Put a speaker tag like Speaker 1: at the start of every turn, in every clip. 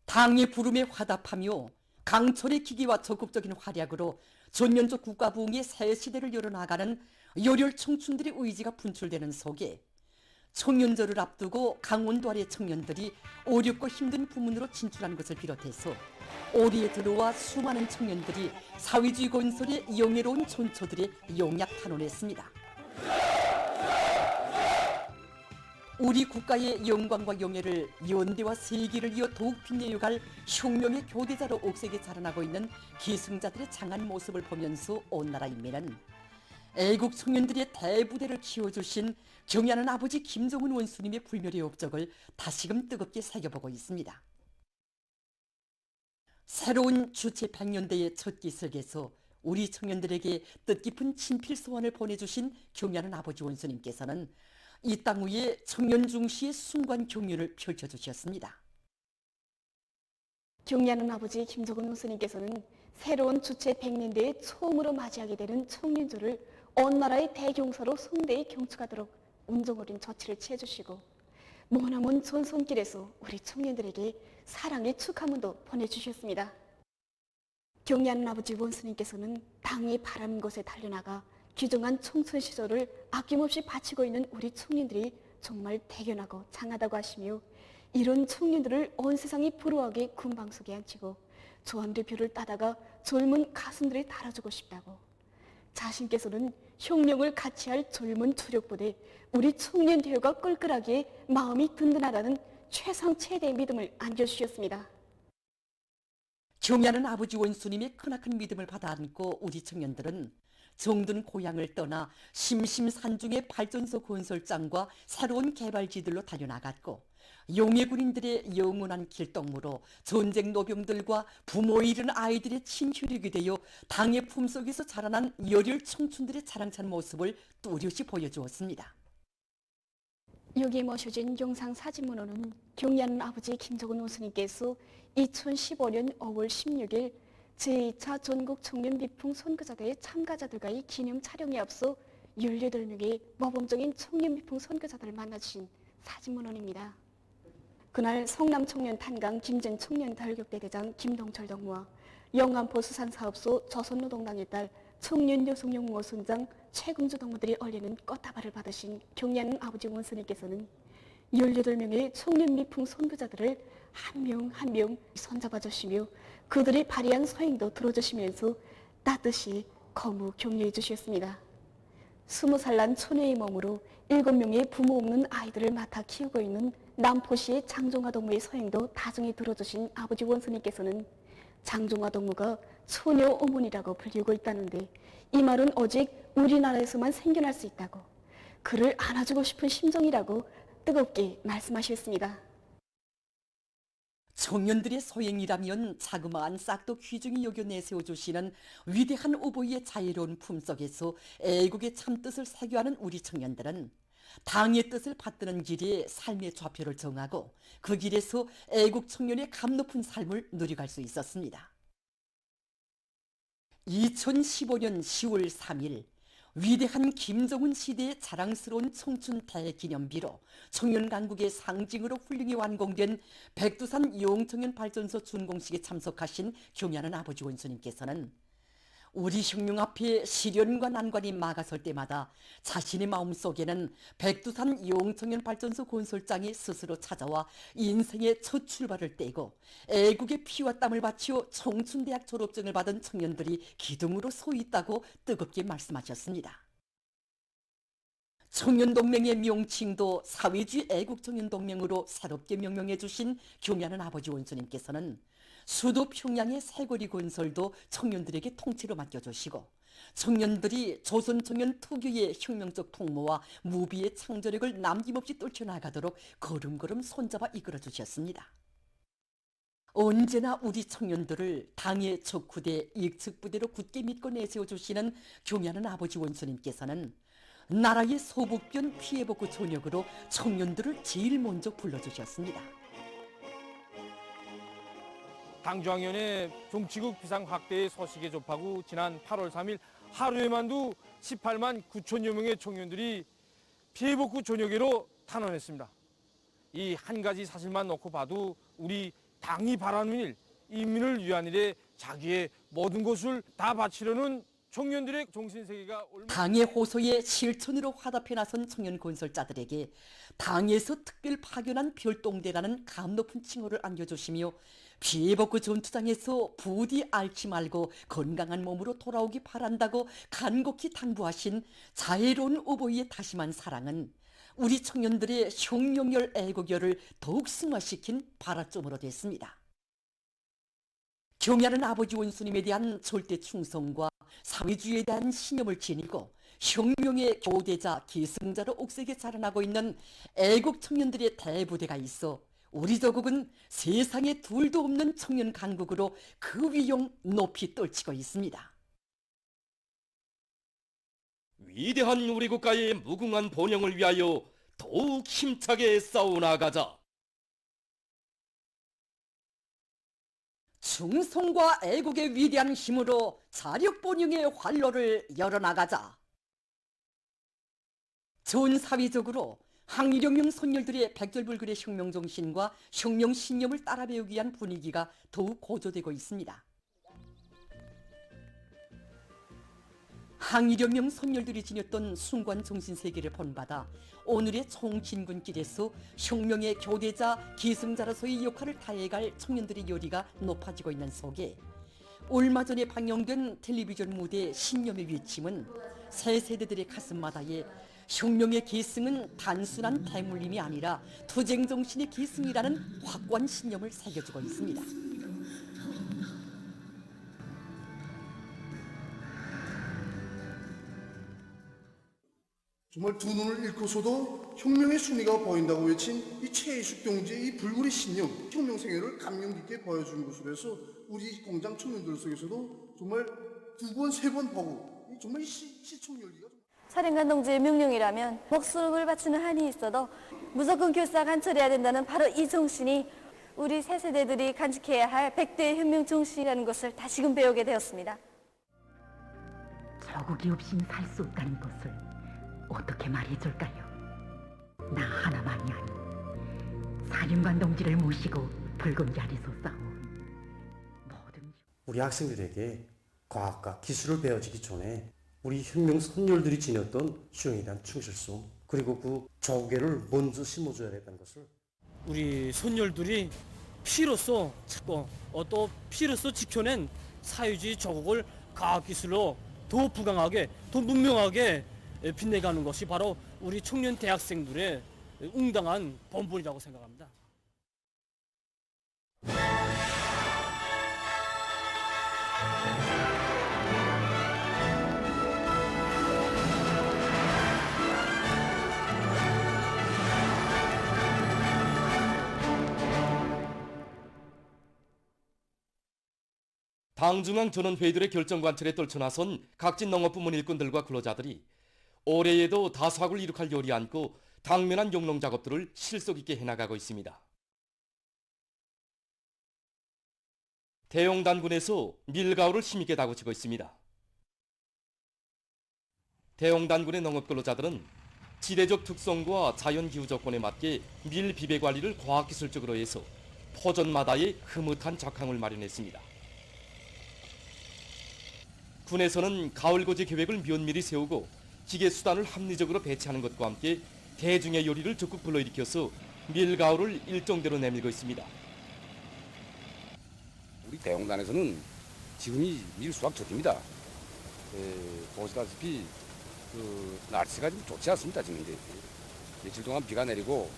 Speaker 1: 당의 부름에 화답하며 강철의 기기와 적극적인 활약으로 전면적 국가 부흥의 새 시대를 열어나가는 열혈 청춘들의 의지가 분출되는 속에 청년절을 앞두고 강원도 아래 청년들이 어렵고 힘든 부문으로 진출한 것을 비롯해서 오리에 들어와 수많은 청년들이 사회주의 건설의 영예로운 전초들의 용약 탄원했습니다. 우리 국가의 영광과 영예를 연대와 세기를 이어 더욱 빛내어갈 혁명의 교대자로 옥색에 자라나고 있는 기승자들의 장한 모습을 보면서 온 나라 인민은 애국 청년들의 대부대를 키워주신 경애하는 아버지 김정은 원수님의 불멸의 업적을 다시금 뜨겁게 새겨보고 있습니다. 새로운 주체 100년대의 첫 기석에서 우리 청년들에게 뜻깊은 친필 소원을 보내주신 경애하는 아버지 원수님께서는 이 땅 위에 청년 중시의 순간 경륜을 펼쳐주셨습니다.
Speaker 2: 경애하는 아버지 김정은 원수님께서는 새로운 주체 100년대에 처음으로 맞이하게 되는 청년조를 온 나라의 대경사로 성대히 경축하도록 운정어린 조치를 취해주시고 머나먼 전손길에서 우리 청년들에게 사랑의 축하문도 보내주셨습니다. 경애하는 아버지 원수님께서는 당의 바라는 곳에 달려나가 귀중한 청춘 시절을 아낌없이 바치고 있는 우리 청년들이 정말 대견하고 장하다고 하시며 이런 청년들을 온 세상이 부러워하게 군방석에 앉히고 조한대표를 따다가 젊은 가슴들에 달아주고 싶다고 자신께서는 혁명을 같이 할 젊은 투력부대 우리 청년 대우가 끌끌하기에 마음이 든든하다는 최상 최대의 믿음을 안겨주셨습니다.
Speaker 1: 경애하는 아버지 원수님의 크나큰 믿음을 받아 안고 우리 청년들은 정든 고향을 떠나 심심산중의 발전소 건설장과 새로운 개발지들로 달려나갔고 용해군인들의 영원한 길동무로 전쟁 노병들과 부모 잃은 아이들의 친혈육이 되어 당의 품속에서 자라난 열혈 청춘들의 자랑찬 모습을 뚜렷이 보여주었습니다.
Speaker 2: 여기에 모셔진 영상 사진문호는 경애하는 아버지 김정은 원수님께서 2015년 5월 16일 제2차 전국 청년 미풍 선거자대회 참가자들과의 기념 촬영에 앞서 18명의 모범적인 청년 미풍 선거자들을 만나주신 사진문헌입니다. 그날 성남 청년 탄강 김전 청년 달격대 대장 김동철 동무와 영암포 수산사업소 조선노동당의 딸 청년 여성영모 선장 최금주 동무들이 올리는 꽃다발을 받으신 경애하는 아버지 원수님께서는 18명의 청년 미풍 선거자들을 한 명 한 명 손잡아 주시며 그들이 발휘한 소행도 들어주시면서 따뜻이 거무 격려해 주셨습니다. 20살 난 처녀의 몸으로 7명의 부모 없는 아이들을 맡아 키우고 있는 남포시의 장종화 동무의 소행도 다정히 들어주신 아버지 원수님께서는 장종화 동무가 처녀 어머니라고 불리고 있다는데 이 말은 오직 우리나라에서만 생겨날 수 있다고 그를 안아주고 싶은 심정이라고 뜨겁게 말씀하셨습니다.
Speaker 1: 청년들의 소행이라면 자그마한 싹도 귀중히 여겨 내세워주시는 위대한 어버이의 자유로운 품속에서 애국의 참뜻을 새겨하는 우리 청년들은 당의 뜻을 받드는 길에 삶의 좌표를 정하고 그 길에서 애국 청년의 감 높은 삶을 누려갈 수 있었습니다. 2015년 10월 3일 위대한 김정은 시대의 자랑스러운 청춘 대기념비로 청년 강국의 상징으로 훌륭히 완공된 백두산 용청년 발전소 준공식에 참석하신 경애하는 아버지 원수님께서는 우리 혁명 앞에 시련과 난관이 막아설 때마다 자신의 마음속에는 백두산 용청년 발전소 건설장이 스스로 찾아와 인생의 첫 출발을 떼고 애국의 피와 땀을 바치어 청춘대학 졸업증을 받은 청년들이 기둥으로 서 있다고 뜨겁게 말씀하셨습니다. 청년동맹의 명칭도 사회주의 애국청년동맹으로 새롭게 명명해 주신 경애하는 아버지 원수님께서는 수도 평양의 새거리 건설도 청년들에게 통째로 맡겨주시고 청년들이 조선청년 특유의 혁명적 통모와 무비의 창조력을 남김없이 떨쳐나가도록 걸음걸음 손잡아 이끌어주셨습니다. 언제나 우리 청년들을 당의 적후대 익측부대로 굳게 믿고 내세워주시는 경애하는 아버지 원수님께서는 나라의 소복변 피해복구 전역으로 청년들을 제일 먼저 불러주셨습니다.
Speaker 3: 당중앙위원회 정치국 비상 확대의 소식에 접하고 지난 8월 3일 하루에만도 18만 9천여 명의 청년들이 피해복구 전역으로 탄원했습니다. 이 한 가지 사실만 놓고 봐도 우리 당이 바라는 일, 인민을 위한 일에 자기의 모든 것을 다 바치려는 청년들의 정신세계가 얼마나
Speaker 1: 당의 호소에 실천으로 화답해 나선 청년 건설자들에게 당에서 특별 파견한 별동대라는 감 높은 칭호를 안겨주시며 비에버크 전투장에서 부디 앓지 말고 건강한 몸으로 돌아오기 바란다고 간곡히 당부하신 자애로운 어버이의 다심한 사랑은 우리 청년들의 혁명열 애국열을 더욱 승화시킨 발화점으로 됐습니다. 경야는 아버지 원수님에 대한 절대 충성과 사회주의에 대한 신념을 지니고 혁명의 교대자, 계승자로 옥색에 자라나고 있는 애국 청년들의 대부대가 있어 우리 조국은 세상에 둘도 없는 청년 강국으로 그 위용 높이 떨치고 있습니다.
Speaker 4: 위대한 우리 국가의 무궁한 번영을 위하여 더욱 힘차게 싸워나가자.
Speaker 1: 충성과 애국의 위대한 힘으로 자력번영의 활로를 열어나가자. 전 사회적으로 항일혁명 선열들의 백절불굴의 혁명정신과 혁명신념을 따라 배우기 위한 분위기가 더욱 고조되고 있습니다. 항일혁명 선열들이 지녔던 숭고한 정신세계를 본받아 오늘의 총진군길에서 혁명의 교대자, 계승자로서의 역할을 다해갈 청년들의 열의가 높아지고 있는 속에 얼마 전에 방영된 텔레비전 무대 신념의 외침은 새 세대들의 가슴마다에 혁명의 계승은 단순한 대물림이 아니라 투쟁정신의 계승이라는 확고한 신념을 새겨주고 있습니다.
Speaker 5: 정말 두 눈을 잃고서도 혁명의 순위가 보인다고 외친 이 최혜숙 경제의 이 불굴의 신념, 혁명 생애를 감명 깊게 보여준 것으로 해서 우리 공장 청년들 속에서도 정말 두 번, 세 번 보고 정말 시청 열기가
Speaker 6: 사령관 동지의 명령이라면 목숨을 바치는 한이 있어도 무조건 결사 간철해야 된다는 바로 이 정신이 우리 새 세대들이 간직해야 할 100대의 혁명 정신이라는 것을 다시금 배우게 되었습니다.
Speaker 7: 조국이 없이는 살 수 없다는 것을 어떻게 말해줄까요? 나 하나만이 아닌 사령관 동지를 모시고 붉은 자리에서 싸운 모든
Speaker 8: 우리 학생들에게 과학과 기술을 배워지기 전에 우리 혁명 선열들이 지녔던 수용에 대한 충실성 그리고 그 조개를 먼저 심어줘야 된다는 것을
Speaker 9: 우리 손녀들이 피로써 찾고 또 피로써 지켜낸 사회주의 조국을 과학기술로 더 부강하게 더 문명하게 빛내가는 것이 바로 우리 청년 대학생들의 응당한 본분이라고 생각합니다.
Speaker 4: 당중앙 전원회의들의 결정관철에 떨쳐나선 각진 농업부문 일꾼들과 근로자들이 올해에도 다수학을 이룩할 열이 안고 당면한 용농 작업들을 실속 있게 해나가고 있습니다. 대용단군에서 밀가루를 힘있게 다구치고 있습니다. 대용단군의 농업근로자들은 지대적 특성과 자연기후 조건에 맞게 밀 비배 관리를 과학기술적으로 해서 포전마다의 흐뭇한 적항을 마련했습니다. 군에서는 가을고지 계획을 면밀히 세우고 기계 수단을 합리적으로 배치하는 것과 함께 대중의 요리를 적극 불러일으켜서 밀가루를 일정대로 내밀고 있습니다.
Speaker 10: 우리 대용단에서는 지금이 밀 수확 적입니다. 보시다시피 날씨가 좀 좋지 않습니다. 지금 이제 며칠 동안 비가 내리고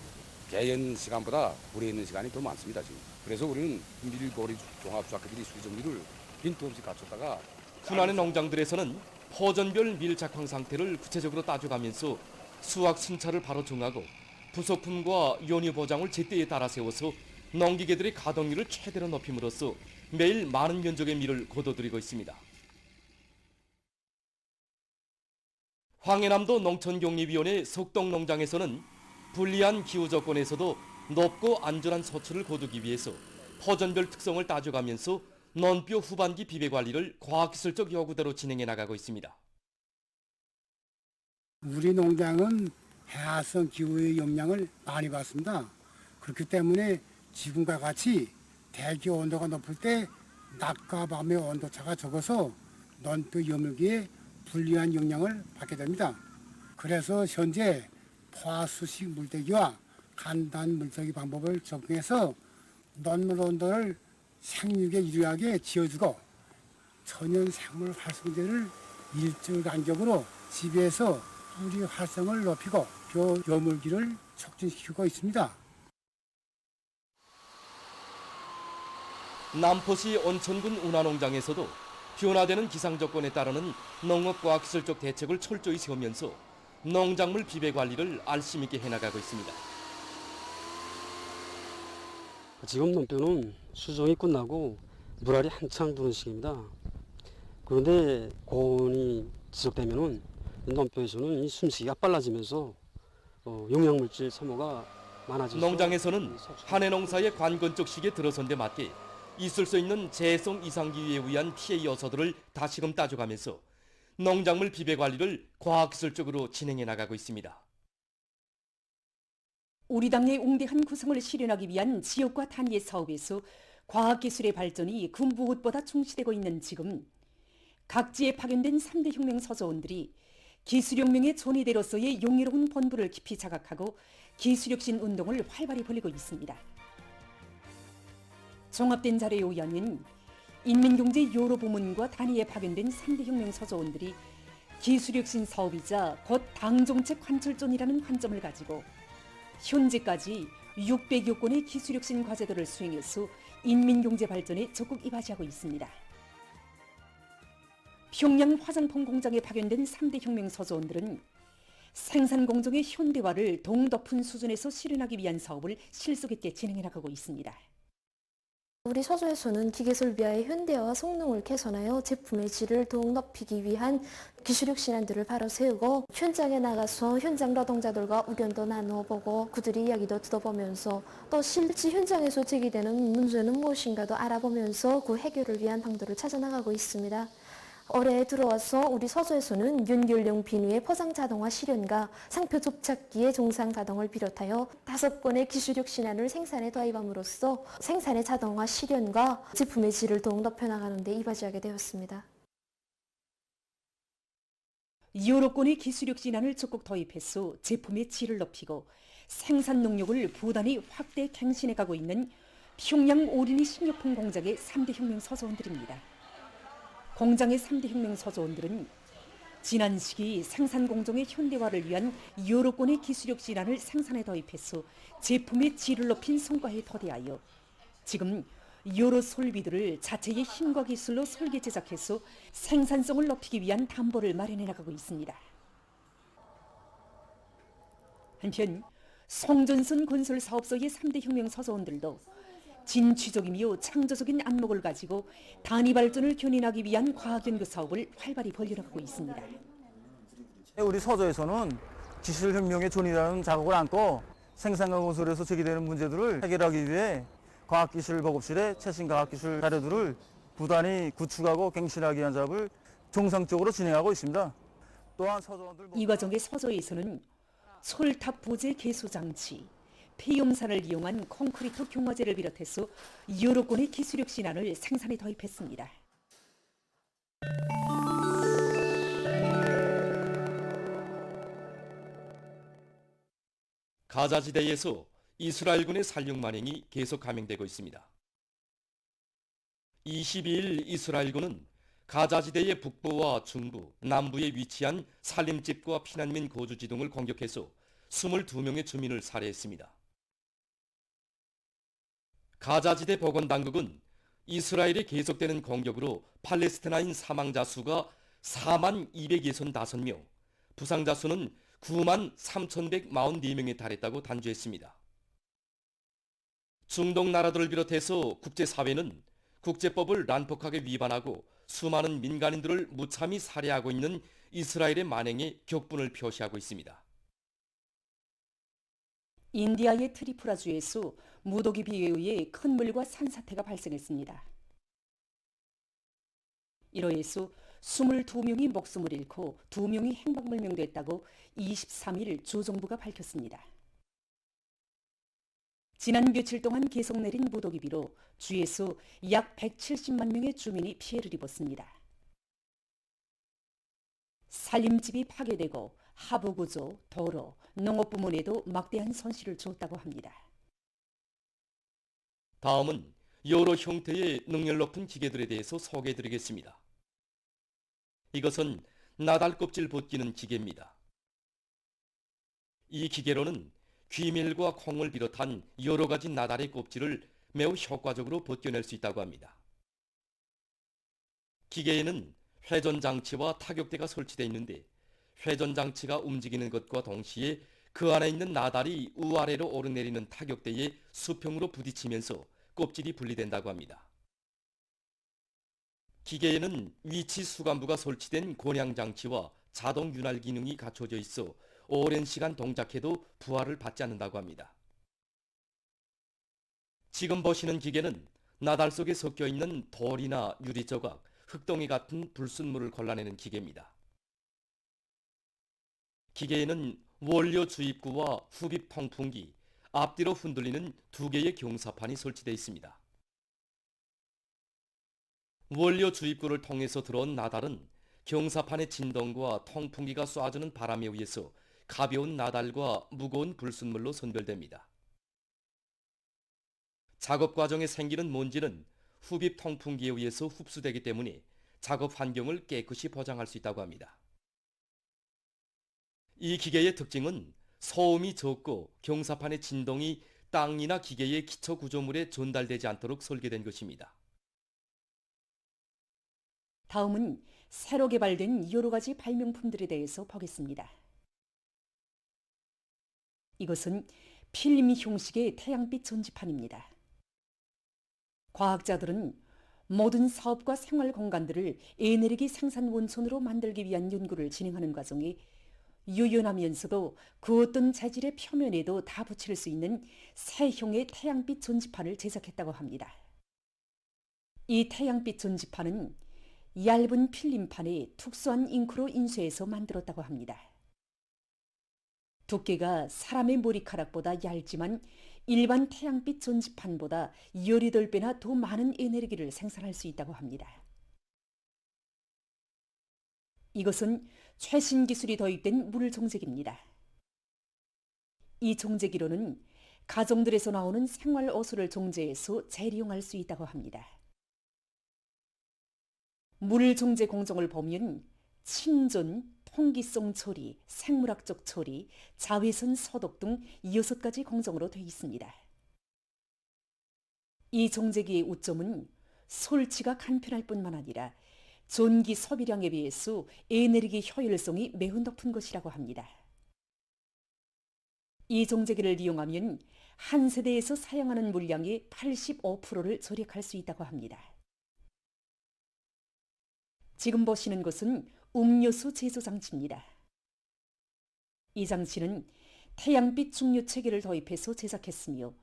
Speaker 10: 개연 시간보다 물에 있는 시간이 더 많습니다. 지금. 그래서 우리는 밀보리 종합수확기들이 수리 정비를 빈틈없이 갖췄다가
Speaker 4: 군안의 농장들에서는 포전별 밀 작황 상태를 구체적으로 따져가면서 수확 순차를 바로 정하고 부속품과 연유 보장을 제때에 따라 세워서 농기계들의 가동률을 최대로 높임으로써 매일 많은 면적의 밀을 거둬들이고 있습니다. 황해남도 농촌격리위원회 석동농장에서는 불리한 기후 조건에서도 높고 안전한 소출을 거두기 위해서 포전별 특성을 따져가면서 논뼈 후반기 비배 관리를 과학기술적 요구대로 진행해 나가고 있습니다.
Speaker 11: 우리 농장은 해화성 기후의 영향을 많이 받습니다. 그렇기 때문에 지금과 같이 대기 온도가 높을 때 낮과 밤의 온도차가 적어서 논두 여물기에 불리한 영향을 받게 됩니다. 그래서 현재 포화수식 물대기와 간단 물대기 방법을 적용해서 논물 온도를 생육에 유리하게 지어주고 천연 생물 활성제를 일정간격으로 지배해서 뿌리 활성을 높이고 벼 여물기를 촉진시키고 있습니다.
Speaker 4: 남포시 온천군 운하농장에서도 변화되는 기상조건에 따르는 농업과학기술적 대책을 철저히 세우면서 농작물 비배 관리를 알심 있게 해나가고 있습니다.
Speaker 12: 지금 논뼈는 수종이 끝나고 물알이 한창 드는 시기입니다. 그런데 고온이 지속되면은 논뼈에서는 이 숨쉬기가 빨라지면서 영양물질 소모가 많아지죠.
Speaker 4: 농장에서는 한해 농사의 관건적 시기에 들어선 데 맞게 있을 수 있는 재해성 이상기후에 의한 피해 요소들을 다시금 따져가면서 농작물 비배 관리를 과학기술적으로 진행해 나가고 있습니다.
Speaker 1: 우리 당의 웅대한 구성을 실현하기 위한 지역과 단위의 사업에서 과학기술의 발전이 그 무엇보다 중시되고 있는 지금 각지에 파견된 3대 혁명 서조원들이 기술혁명의 존이대로서의 용의로운 본부를 깊이 자각하고 기술혁신 운동을 활발히 벌이고 있습니다. 종합된 자료에 의하면 인민경제 여러 부문과 단위에 파견된 3대 혁명 서조원들이 기술혁신 사업이자 곧 당정책 관철존이라는 관점을 가지고 현재까지 600여 건의 기술혁신 과제들을 수행해서 인민경제 발전에 적극 이바지하고 있습니다. 평양 화장품 공장에 파견된 3대 혁명 서조원들은 생산 공정의 현대화를 더 높은 수준에서 실현하기 위한 사업을 실속 있게 진행해 나가고 있습니다.
Speaker 13: 우리 서조에서는 기계설 비하의 현대화와 성능을 개선하여 제품의 질을 더욱 높이기 위한 기술력 신안들을 바로 세우고 현장에 나가서 현장 노동자들과 의견도 나눠보고 그들의 이야기도 들어보면서 또 실제 현장에서 제기되는 문제는 무엇인가도 알아보면서 그 해결을 위한 방도를 찾아나가고 있습니다. 올해 들어와서 우리 서조에서는 연결용 비누의 포장 자동화 실현과 상표 접착기의 정상 자동을 비롯하여 5건의 기술력 신안을 생산에 도입함으로써 생산의 자동화 실현과 제품의 질을 더욱 높여나가는 데 이바지하게 되었습니다.
Speaker 1: 여러 건의 기술력 신안을 적극 도입해서 제품의 질을 높이고 생산 능력을 부단히 확대 갱신해 가고 있는 평양 오린이 식료품 공장의 3대 혁명 서조원들입니다. 공장의 3대 혁명 서조원들은 지난 시기 생산 공정의 현대화를 위한 여러 건의 기술력 신안을 생산에 도입해서 제품의 질을 높인 성과에 토대하여 지금 여러 설비들을 자체의 힘과 기술로 설계 제작해서 생산성을 높이기 위한 담보를 마련해 나가고 있습니다. 한편 송전선 건설 사업소의 3대 혁명 서조원들도 진취적이며 창조적인 안목을 가지고 단위 발전을 견인하기 위한 과학연구 사업을 활발히 벌여나가고 있습니다.
Speaker 14: 우리 서조에서는 기술혁명의 존이라는 자극을 안고 생산과 건설에서 제기되는 문제들을 해결하기 위해 과학기술보급실의 최신 과학기술 자료들을 부단히 구축하고 갱신하기 위한 작업을 정상적으로 진행하고 있습니다. 또한 서조원들
Speaker 1: 이 과정의 서조에서는 솔탑 부재 개수 장치, 폐염산을 이용한 콘크리트 경화제를 비롯해서 여러 건의 기술력 신안을 생산에 도입했습니다.
Speaker 4: 가자지대에서 이스라엘군의 살육 만행이 계속 감행되고 있습니다. 22일 이스라엘군은 가자지대의 북부와 중부, 남부에 위치한 살림집과 피난민 거주지 등을 공격해서 22명의 주민을 살해했습니다. 가자지대 보건당국은 이스라엘의 계속되는 공격으로 팔레스티나인 사망자 수가 42,265명, 부상자 수는 93,144명에 달했다고 단주했습니다. 중동 나라들을 비롯해서 국제사회는 국제법을 난폭하게 위반하고 수많은 민간인들을 무참히 살해하고 있는 이스라엘의 만행에 격분을 표시하고 있습니다.
Speaker 1: 인디아의 트리푸라주에서 무더기 비에 의해 큰 물과 산사태가 발생했습니다. 이로 인해서 22명이 목숨을 잃고 2명이 행방불명됐다고 23일 주정부가 밝혔습니다. 지난 며칠 동안 계속 내린 무더기비로 주에서 약 170만 명의 주민이 피해를 입었습니다. 살림집이 파괴되고 하부구조, 도로, 농업 부문에도 막대한 손실을 줬다고 합니다.
Speaker 4: 다음은 여러 형태의 능률 높은 기계들에 대해서 소개해드리겠습니다. 이것은 나달 껍질 벗기는 기계입니다. 이 기계로는 귀밀과 콩을 비롯한 여러 가지 나달의 껍질을 매우 효과적으로 벗겨낼 수 있다고 합니다. 기계에는 회전장치와 타격대가 설치되어 있는데 회전장치가 움직이는 것과 동시에 그 안에 있는 나달이 우아래로 오르내리는 타격대에 수평으로 부딪히면서 껍질이 분리된다고 합니다. 기계에는 위치 수간부가 설치된 고량장치와 자동 윤활 기능이 갖춰져 있어 오랜 시간 동작해도 부하를 받지 않는다고 합니다. 지금 보시는 기계는 나달 속에 섞여 있는 돌이나 유리 조각, 흙덩이 같은 불순물을 골라내는 기계입니다. 기계에는 원료 주입구와 흡입 통풍기, 앞뒤로 흔들리는 두 개의 경사판이 설치되어 있습니다. 원료 주입구를 통해서 들어온 나달은 경사판의 진동과 통풍기가 쏴주는 바람에 의해서 가벼운 나달과 무거운 불순물로 선별됩니다. 작업 과정에 생기는 먼지는 흡입 통풍기에 의해서 흡수되기 때문에 작업 환경을 깨끗이 보장할 수 있다고 합니다. 이 기계의 특징은 소음이 적고 경사판의 진동이 땅이나 기계의 기초 구조물에 전달되지 않도록 설계된 것입니다.
Speaker 1: 다음은 새로 개발된 여러 가지 발명품들에 대해서 보겠습니다. 이것은 필름 형식의 태양빛 전지판입니다. 과학자들은 모든 사업과 생활 공간들을 에너지 생산 원천으로 만들기 위한 연구를 진행하는 과정에 유연하면서도 그 어떤 재질의 표면에도 다 붙일 수 있는 새형의 태양빛 전지판을 제작했다고 합니다. 이 태양빛 전지판은 얇은 필름판에 특수한 잉크로 인쇄해서 만들었다고 합니다. 두께가 사람의 머리카락보다 얇지만 일반 태양빛 전지판보다 18배나 더 많은 에너지를 생산할 수 있다고 합니다. 이것은 최신 기술이 도입된 물 종제기입니다. 이 종제기로는 가정들에서 나오는 생활 오수를 종제해서 재활용할 수 있다고 합니다. 물 종제 공정을 보면 친존, 통기성 처리, 생물학적 처리, 자외선 소독 등 6가지 공정으로 되어 있습니다. 이 종제기의 우점은 설치가 간편할 뿐만 아니라 전기 소비량에 비해서 에너지 효율성이 매우 높은 것이라고 합니다. 이 종제기를 이용하면 한 세대에서 사용하는 물량의 85%를 절약할 수 있다고 합니다. 지금 보시는 것은 음료수 제조 장치입니다. 이 장치는 태양빛 중류 체계를 도입해서 제작했으며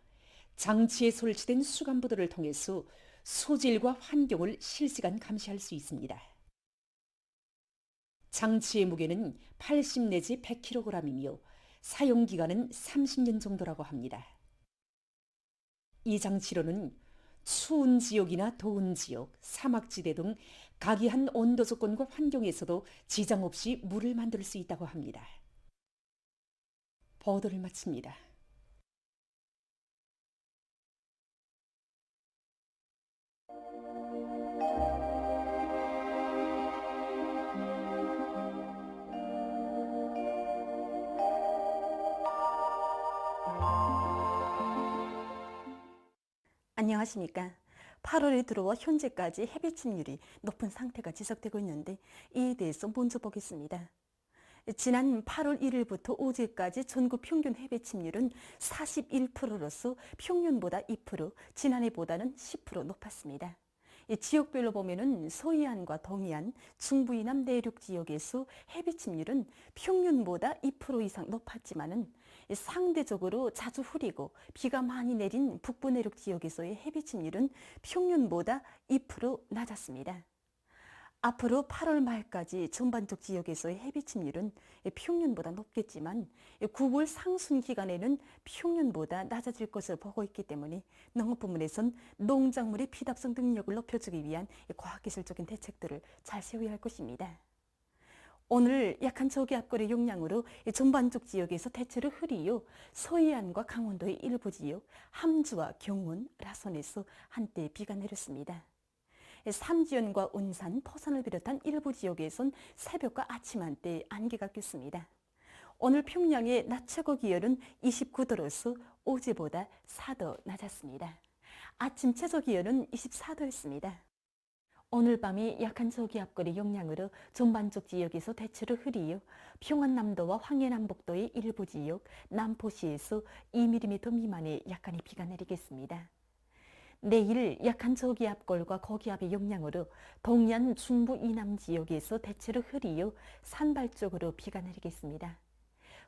Speaker 1: 장치에 설치된 수간부들을 통해서 소질과 환경을 실시간 감시할 수 있습니다. 장치의 무게는 80 내지 100kg이며 사용기간은 30년 정도라고 합니다. 이 장치로는 추운 지역이나 더운 지역, 사막지대 등 각이한 온도 조건과 환경에서도 지장 없이 물을 만들 수 있다고 합니다. 보도를 마칩니다.
Speaker 15: 안녕하십니까. 8월에 들어와 현재까지 해배 침률이 높은 상태가 지속되고 있는데 이에 대해서 먼저 보겠습니다. 지난 8월 1일부터 어제까지 전국 평균 해배 침률은 41%로서 평년보다 2%, 지난해보다는 10% 높았습니다. 지역별로 보면은 서해안과 동해안, 중부 이남 내륙 지역에서 해배 침률은 평년보다 2% 이상 높았지만은 상대적으로 자주 흐리고 비가 많이 내린 북부 내륙 지역에서의 해배 침률은 평년보다 2% 낮았습니다. 앞으로 8월 말까지 전반적 지역에서의 해비 침률은 평년보다 높겠지만 9월 상순 기간에는 평년보다 낮아질 것을 보고 있기 때문에 농업 부문에선 농작물의 비답성 능력을 높여주기 위한 과학기술적인 대책들을 잘 세워야 할 것입니다. 오늘 약한 저기압골의 영향으로 전반적 지역에서 대체로 흐리요, 서해안과 강원도의 일부 지역, 함주와 경원, 라선에서 한때 비가 내렸습니다. 삼지연과 운산, 포산을 비롯한 일부 지역에선 새벽과 아침 한때 안개가 꼈습니다. 오늘 평양의 낮 최고 기온은 29도로서 어제보다 4도 낮았습니다. 아침 최저 기온은 24도였습니다. 오늘 밤이 약한 저기압골의 영향으로 전반적 지역에서 대체로 흐리요, 평안남도와 황해남북도의 일부 지역, 남포시에서 2mm 미만의 약간의 비가 내리겠습니다. 내일 약한 저기압골과 고기압의 영향으로 동해안 중부 이남 지역에서 대체로 흐리요, 산발적으로 비가 내리겠습니다.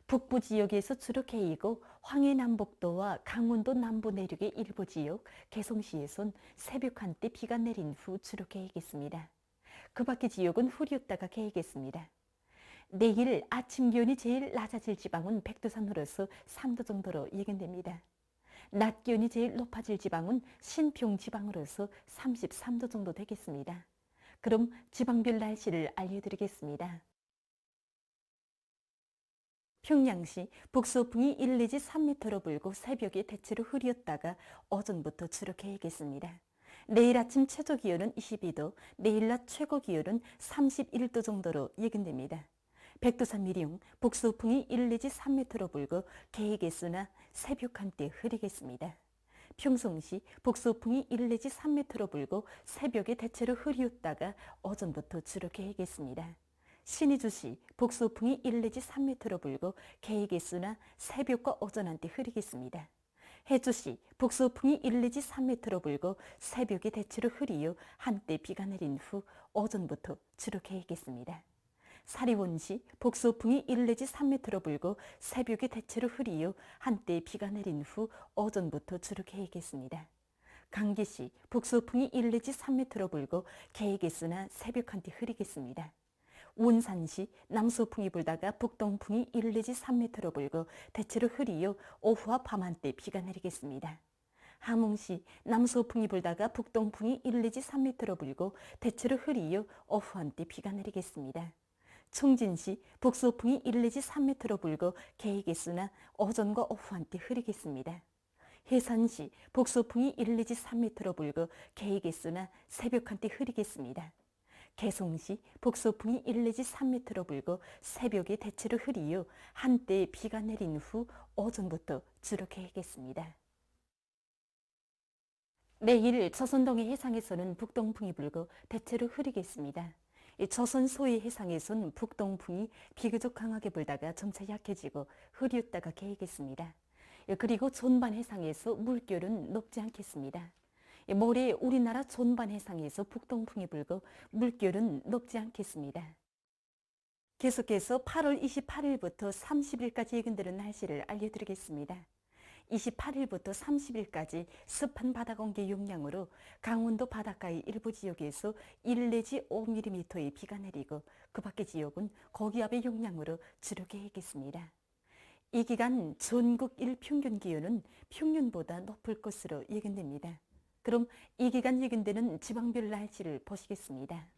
Speaker 15: 북부 지역에서 주로 개이고 황해남북도와 강원도 남부 내륙의 일부 지역, 개성시에선 새벽 한때 비가 내린 후 주로 개이겠습니다. 그 밖의 지역은 흐렸다가 개이겠습니다. 내일 아침 기온이 제일 낮아질 지방은 백두산으로서 3도 정도로 예견됩니다. 낮 기온이 제일 높아질 지방은 신평 지방으로서 33도 정도 되겠습니다. 그럼 지방별 날씨를 알려드리겠습니다. 평양시 북서풍이 1 내지 3m로 불고 새벽에 대체로 흐렸다가 오전부터 주로 개이겠습니다. 내일 아침 최저 기온은 22도, 내일 낮 최고 기온은 31도 정도로 예견됩니다. 백두산 미령 북서풍이 1 내지 3m로 불고 개이겠으나 새벽 한때 흐리겠습니다. 평성시 북서풍이 1 내지 3m로 불고 새벽에 대체로 흐렸다가 오전부터 주로 개이겠습니다. 신의주시 북서풍이 1 내지 3m로 불고 개이겠으나 새벽과 오전 한때 흐리겠습니다. 해주시 북서풍이 1 내지 3m로 불고 새벽에 대체로 흐리요, 한때 비가 내린 후 오전부터 주로 개이겠습니다. 사리원시 북서풍이 1 내지 3m로 불고 새벽에 대체로 흐리요, 한때 비가 내린 후 오전부터 주로 개이겠습니다. 강기시 북서풍이 1 내지 3m로 불고 개이겠으나 새벽 한때 흐리겠습니다. 운산시 남서풍이 불다가 북동풍이 1 내지 3m로 불고 대체로 흐리요, 오후와 밤 한때 비가 내리겠습니다. 함흥시 남서풍이 불다가 북동풍이 1 내지 3m로 불고 대체로 흐리요, 오후 한때 비가 내리겠습니다. 청진시 북서풍이 1 내지 3m로 불고 개이겠으나 오전과 오후 한때 흐리겠습니다. 해산시 북서풍이 1 내지 3m로 불고 개이겠으나 새벽 한때 흐리겠습니다. 개성시 북서풍이 1 내지 3m로 불고 새벽에 대체로 흐리요, 한때 비가 내린 후 오전부터 주로 개이겠습니다. 내일 조선동해 해상에서는 북동풍이 불고 대체로 흐리겠습니다. 조선 소해 해상에서는 북동풍이 비교적 강하게 불다가 점차 약해지고 흐렸다가 개이겠습니다. 그리고 전반 해상에서 물결은 높지 않겠습니다. 모레 우리나라 전반 해상에서 북동풍이 불고 물결은 높지 않겠습니다. 계속해서 8월 28일부터 30일까지 예견되는 날씨를 알려드리겠습니다. 28일부터 30일까지 습한 바다 공기 영향으로 강원도 바닷가의 일부 지역에서 1 내지 5mm의 비가 내리고 그 밖의 지역은 고기압의 영향으로 주로 개이겠습니다. 이 기간 전국 일평균 기온은 평년보다 높을 것으로 예견됩니다. 그럼 이 기간 예견되는 지방별 날씨를 보시겠습니다.